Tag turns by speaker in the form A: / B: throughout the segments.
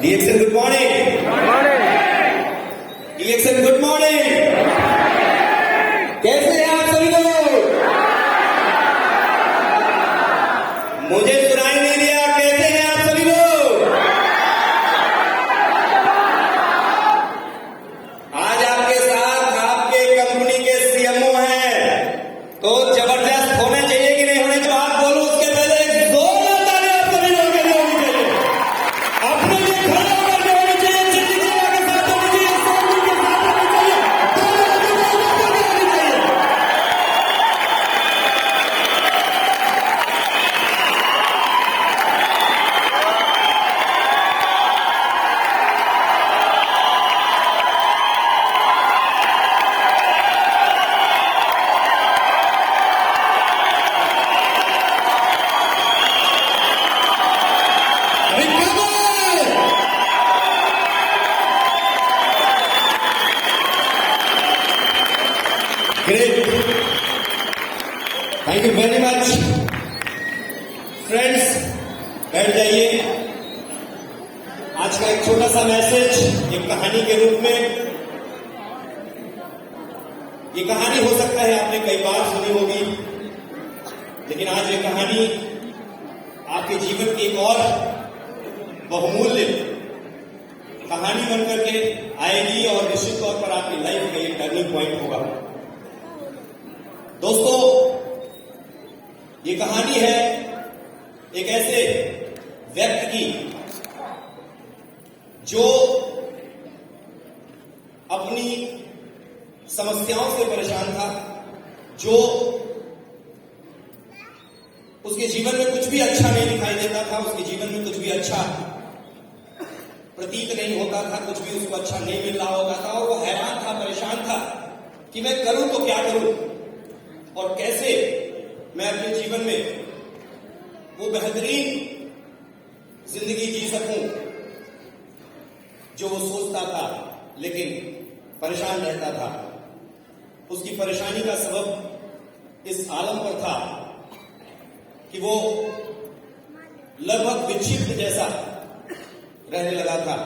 A: डीएक्सन good morning. डीएक्सन good morning. कैसे हैं आप सभी लोग? मुझे सुनाई नहीं दिया। कैसे हैं आप सभी लोग? आज आपके साथ आपके कंपनी के सीएमओ हैं, तो जबरदस्त होना चाहिए कि नहीं होना चाहिए? आप बोलो उसके पहले एक जोरदार ताली आप सभी लोगों के लिए होनी चाहिए। अपने लिए खड़ा होकर होनी चाहिए, जिंदगी के साथ होनी चाहिए, सोच के साथ होनी चाहिए, दोनों होनी चाहिए। Great, thank you very much. Friends, बैठ जाइए। आज का एक छोटा सा मैसेज एक कहानी के रूप में। ये कहानी हो सकता है आपने कई बार सुनी होगी, लेकिन आज ये कहानी आपके जीवन की एक और बहुमूल्य कहानी बनकर के आएगी और निश्चित तौर पर आपकी लाइफ का एक टर्निंग पॉइंट होगा। दोस्तों, ये कहानी है एक ऐसे व्यक्ति की जो अपनी समस्याओं से परेशान था, जो उसके जीवन में कुछ भी अच्छा नहीं दिखाई देता था, उसके जीवन में कुछ भी अच्छा प्रतीत नहीं होता था, कुछ भी उसको अच्छा नहीं मिल रहा होता था, और वो हैरान था, परेशान था कि मैं करूं तो क्या करूं और कैसे मैं अपने जीवन में वो बेहतरीन जिंदगी जी सकूं जो वो सोचता था, लेकिन परेशान रहता था। उसकी परेशानी का सबब इस आलम पर था कि वो लगभग विक्षिप्त जैसा रहने लगा था।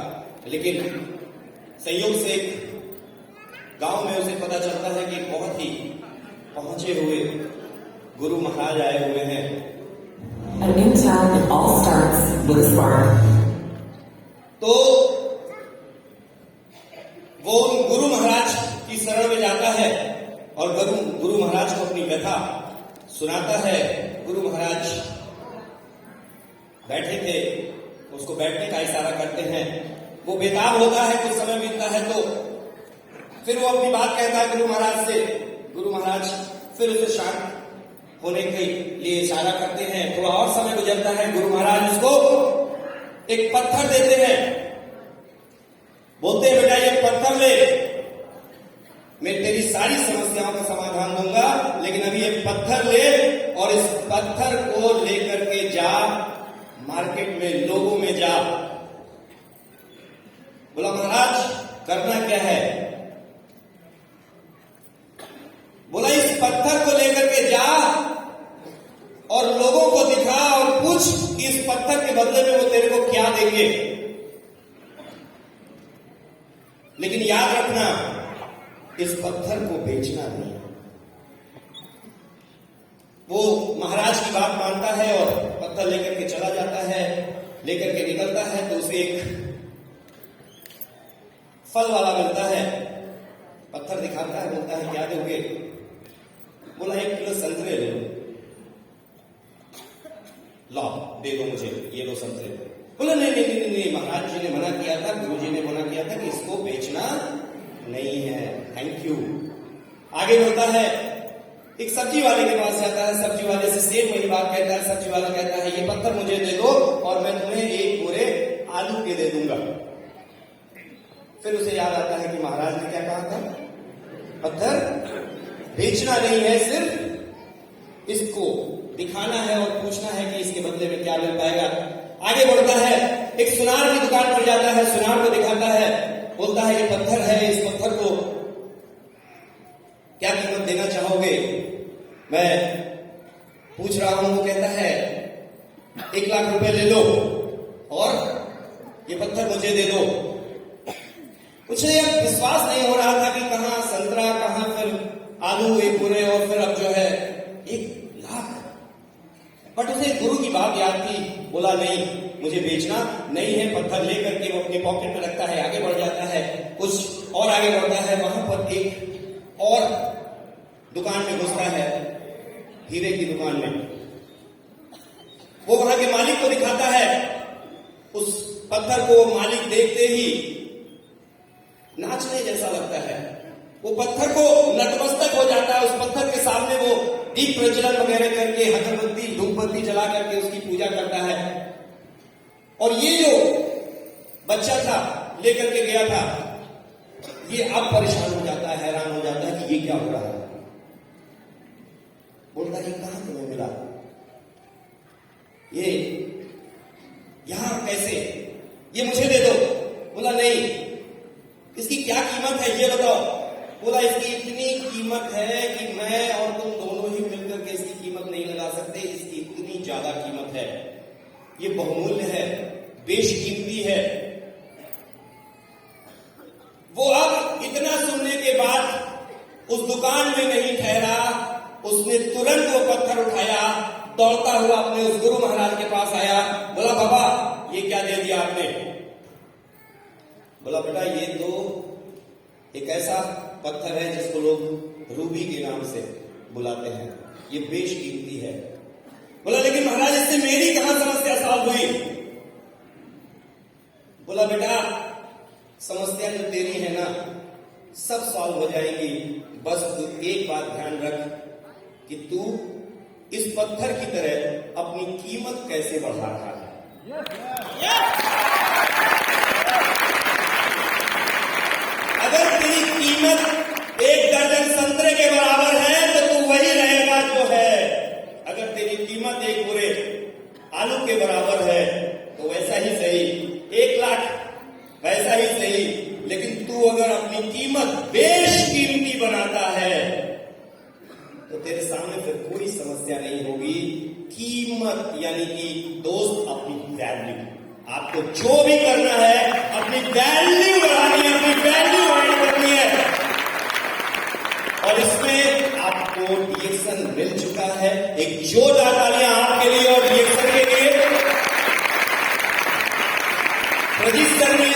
A: लेकिन संयोग से एक गांव में उसे पता चलता है कि बहुत ही पहुंचे हुए गुरु महाराज आए हुए हैं।
B: A new town that all starts with a spark.
A: तो वो उन गुरु महाराज की शरण में जाता है और गुरु महाराज को अपनी व्यथा सुनाता है। गुरु महाराज बैठे थे, उसको बैठने का इशारा करते हैं। वो बेताब होता है, कुछ समय बीतता है तो फिर वो अपनी बात कहता है गुरु महाराज से। गुरु महाराज फिर उसे शांत होने के लिए इशारा करते हैं। थोड़ा और समय गुजरता है, गुरु महाराज उसको एक पत्थर देते हैं। बोलते हैं बेटा ये पत्थर ले, मैं तेरी सारी समस्याओं का समाधान दूंगा, लेकिन अभी ये पत्थर ले और इस पत्थर को लेकर के जा मार्केट में, लोगों में जा। बोला महाराज करना क्या है? बोला इस पत्थर को लेकर के जा और लोगों को दिखा और पूछ कि इस पत्थर के बदले में वो तेरे को क्या देंगे। लेकिन याद रखना, इस पत्थर को बेचना नहीं। वो महाराज की बात मानता है और पत्थर लेकर के चला जाता है। लेकर के निकलता है तो उसे एक फल वाला मिलता है, पत्थर दिखाता है, बोलता है क्या दोगे? बोला 1 किलो संतरे ले लो। लो दे दो मुझे, ये लो संतरे। बोला नहीं नहीं नहीं नहीं, महाराज जी ने मना किया था, गुरु जी ने मना किया था कि इसको बेचना नहीं है, थैंक यू। आगे बढ़ता है, एक सब्जी वाले के पास जाता है। सब्जी वाले से सेम वही बात कहता है। सब्जी वाला कहता है ये पत्थर मुझे दे दो और मैं तुम्हें 1 बोरे आलू के दे दूंगा। फिर उसे याद आता है कि महाराज ने क्या कहा था, पत्थर बेचना नहीं है, सिर्फ इसको दिखाना है और पूछना है कि इसके बदले में क्या मिल पाएगा। आगे बढ़ता है, एक सुनार की दुकान पर जाता है, सुनार को दिखाता है, बोलता है ये पत्थर है, इस पत्थर को क्या कीमत देना चाहोगे? मैं पूछ रहा हूं। वो कहता है 1 लाख रुपए ले लो और ये पत्थर पत्थर मुझे दे दो। मुझे अब विश्वास नहीं हो रहा था कि कहां संतरा, कहां फिर आलू एक पूरे, और फिर अब जो है 1,00,000। बट उसे गुरु की बात याद थी। बोला नहीं, मुझे बेचना नहीं है। पत्थर लेकर के वो अपने पॉकेट में रखता है, आगे बढ़ जाता है, कुछ और आगे बढ़ता है। वहां पर एक और दुकान में घुसता है, हीरे की दुकान में। वो वहां के मालिक को दिखाता है। उस पत्थर को मालिक देखते ही नाचने जैसा लगता है। वो पत्थर को नतमस्तक हो जाता है। उस पत्थर के सामने वो दीप प्रज्वलन वगैरह करके, अगरबत्ती धूपबत्ती जला करके उसकी पूजा करता है। और ये जो बच्चा था लेकर के गया था, ये अब परेशान हो जाता है, हैरान हो जाता है कि ये क्या हो रहा है। बोलता है कहां तुम्हें मिला ये, यहां कैसे, ये मुझे दे दो। बोला नहीं, इसकी क्या कीमत है ये बताओ। बोला इसकी इतनी कीमत है कि मैं और तुम दोनों ही मिलकर के इसकी कीमत नहीं लगा सकते। इसकी इतनी ज्यादा कीमत है, ये बहुमूल्य है, बेशकीमती है। वो अब इतना सुनने के बाद उस दुकान में नहीं ठहरा, उसने तुरंत वो पत्थर उठाया, दौड़ता हुआ अपने उस गुरु महाराज के पास आया। बोला बाबा ये क्या दे दिया आपने। बोला बेटा ये तो एक ऐसा पत्थर है जिसको लोग रूबी के नाम से बुलाते हैं, ये बेशकीमती है। बोला लेकिन महाराज इससे मेरी कहां समस्या सॉल्व हुई। बोला बेटा समस्या जो तेरी है ना सब सॉल्व हो जाएगी, बस तू एक बात ध्यान रख कि तू इस पत्थर की तरह अपनी कीमत कैसे बढ़ा रहा है। अगर तेरी कीमत 1 दर्जन संतरे के बराबर है तो तू वही रहेगा जो है। अगर तेरी कीमत 1 पूरे आलू के बराबर है तो वैसा ही सही, 1,00,000 वैसा ही सही। लेकिन तू अगर अपनी कीमत बेशकीमती बनाता है तो तेरे सामने फिर कोई समस्या नहीं होगी। कीमत यानी कि दोस्त अपनी वैल्यू, आपको जो भी करना है अपनी वैल्यू बढ़ानी है, अपनी वैल्यू ऐड करनी है। और इसमें आपको डीएक्शन मिल चुका है। एक जोरदार तालियां आपके लिए और डीएक्शन के लिए। प्रदीप सर ने